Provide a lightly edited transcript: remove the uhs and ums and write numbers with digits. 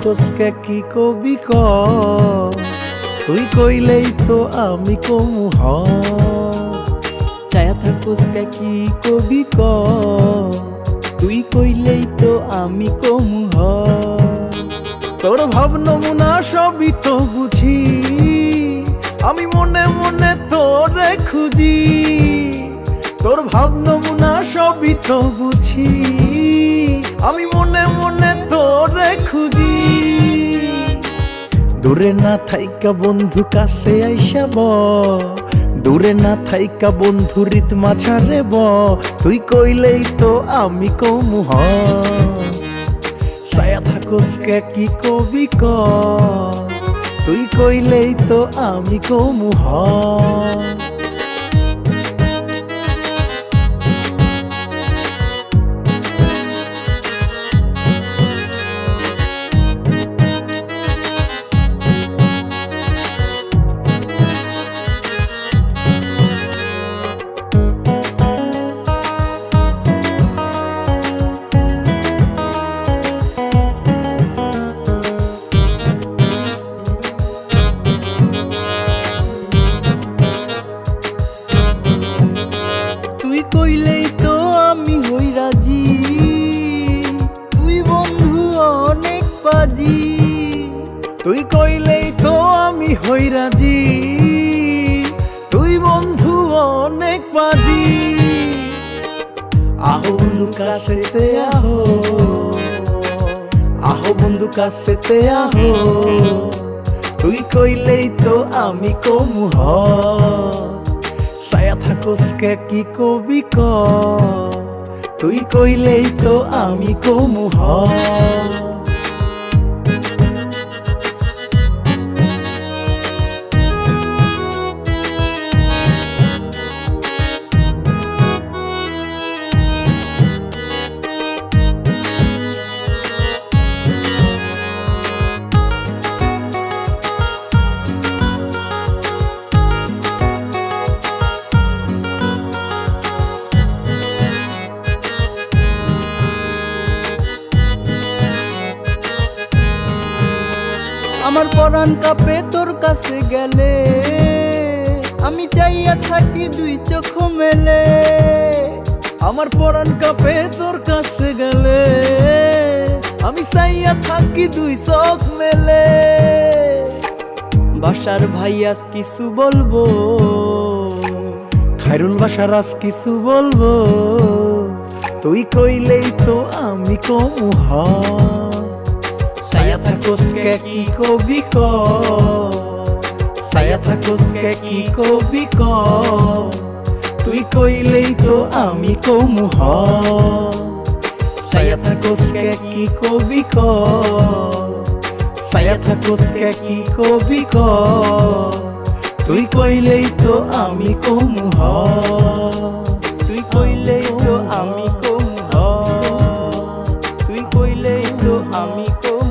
কোসকে কি কবি ক তুই কইলেই তো আমি কমু হ চায়া থাকোসকে কি কবি ক তুই কইলেই তো আমি কমু হ তোর ভাব নমুনা সবই তো বুঝি আমি মনে মনে তোরে খুঁজি তোর ভাব নমুনা সবই তো বুঝি আমি মনে মনে তোরে খুঁজি দূরে না থাইকা বন্ধু কাছে আইসা ব দূরে না থাইকা বন্ধু রিত মাঝারে ব তুই কইলেই তো আমি কমু হ ছায়া থাকোসকে কি কবি ক তুই কইলেই তো আমি কমু হ কইলেই তো আমি হই রাজি তুই বন্ধু অনেক বাজি তুই কইলেই তো আমি হই রাজি তুই বন্ধু অনেক বাজি আহো বন্ধু কাছেতে আহো আহো বন্ধু কাছেতে আহো তুই কইলেই তো আমি কমু হ ছায়া থাকোসকে কি কবি ক তুই কইলেই তো আমি কমু হ আমার পরাণ কাঁপে তোর কাছে গেলে আমি চাইয়া থাকি দুই চোখ মেলে আমার পরাণ কাঁপে তোর কাছে গেলে আমি চাইয়া থাকি দুই চোখ মেলে বাসার ভাই আজ কিছু বলবো খায়রুল বাসার আজ কিছু বলবো তুই কইলেই তো আমি কমু হ ছায়া থাকোসকে কি কবি ক ছায়া থাকোসকে কি কবি ক তুই কইলেই তো আমি কমু হ ছায়া থাকোসকে কি কবি ক ছায়া থাকোসকে কি কবি ক তুই কইলেই তো আমি কমু হ তুই কইলেই তো আমি কমু হ তুই কইলেই তো আমি কমু